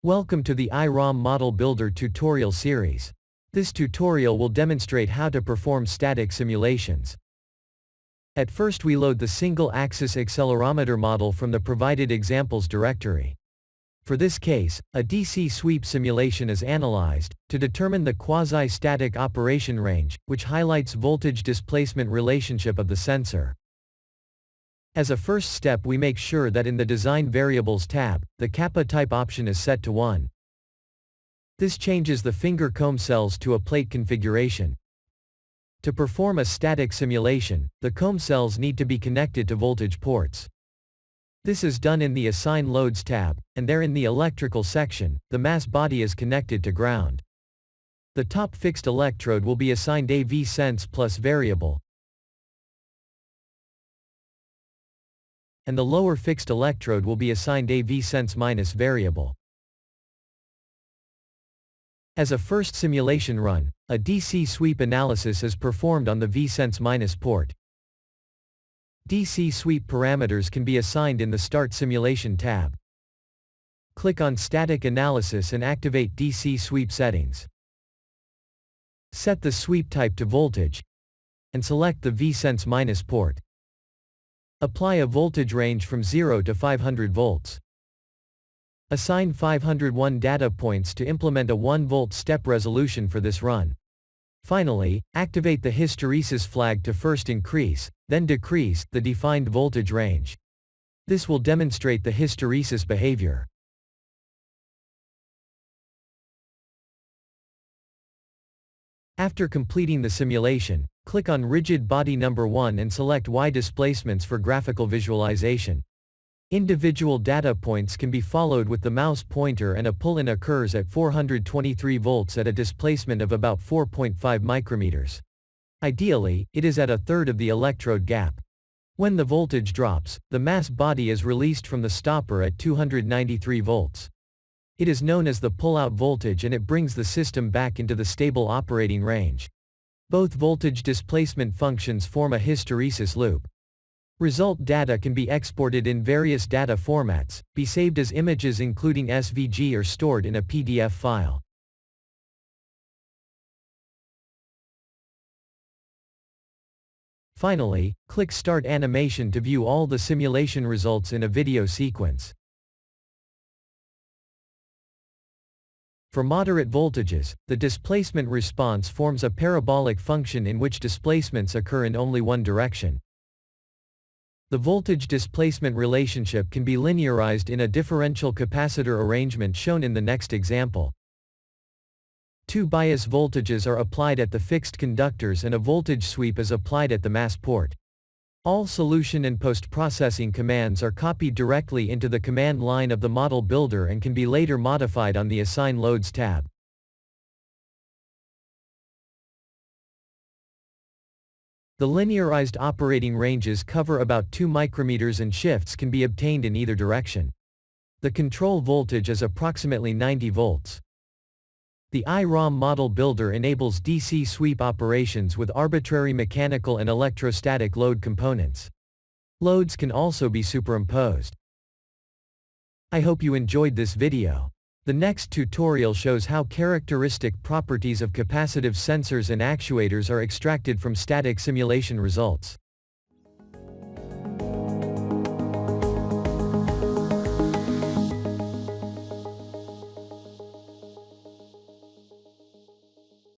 Welcome to the i-ROM Modelbuilder tutorial series. This tutorial will demonstrate how to perform static simulations. At first we load the single-axis accelerometer model from the provided examples directory. For this case, a DC sweep simulation is analyzed, to determine the quasi-static operation range, which highlights voltage-displacement relationship of the sensor. As a first step we make sure that in the Design Variables tab, the kappa type option is set to 1. This changes the finger comb cells to a plate configuration. To perform a static simulation, the comb cells need to be connected to voltage ports. This is done in the Assign Loads tab, and there in the Electrical section, the mass body is connected to ground. The top fixed electrode will be assigned a V-sense plus variable, and the lower fixed electrode will be assigned a V-sense minus variable. As a first simulation run, a DC sweep analysis is performed on the V-sense minus port. DC sweep parameters can be assigned in the Start Simulation tab. Click on Static Analysis and activate DC sweep settings. Set the sweep type to voltage, and select the V-sense minus port. Apply a voltage range from 0 to 500 volts. Assign 501 data points to implement a 1-volt step resolution for this run. Finally, activate the hysteresis flag to first increase, then decrease, the defined voltage range. This will demonstrate the hysteresis behavior. After completing the simulation, click on Rigid Body number 1 and select Y displacements for graphical visualization. Individual data points can be followed with the mouse pointer and a pull-in occurs at 423 volts at a displacement of about 4.5 micrometers. Ideally, it is at a third of the electrode gap. When the voltage drops, the mass body is released from the stopper at 293 volts. It is known as the pullout voltage and it brings the system back into the stable operating range. Both voltage displacement functions form a hysteresis loop. Result data can be exported in various data formats, be saved as images including SVG or stored in a PDF file. Finally, click Start Animation to view all the simulation results in a video sequence. For moderate voltages, the displacement response forms a parabolic function in which displacements occur in only one direction. The voltage-displacement relationship can be linearized in a differential capacitor arrangement shown in the next example. Two bias voltages are applied at the fixed conductors and a voltage sweep is applied at the mass port. All solution and post-processing commands are copied directly into the command line of the model builder and can be later modified on the Assign Loads tab. The linearized operating ranges cover about 2 micrometers and shifts can be obtained in either direction. The control voltage is approximately 90 volts. The i-ROM Modelbuilder enables DC sweep operations with arbitrary mechanical and electrostatic load components. Loads can also be superimposed. I hope you enjoyed this video. The next tutorial shows how characteristic properties of capacitive sensors and actuators are extracted from static simulation results.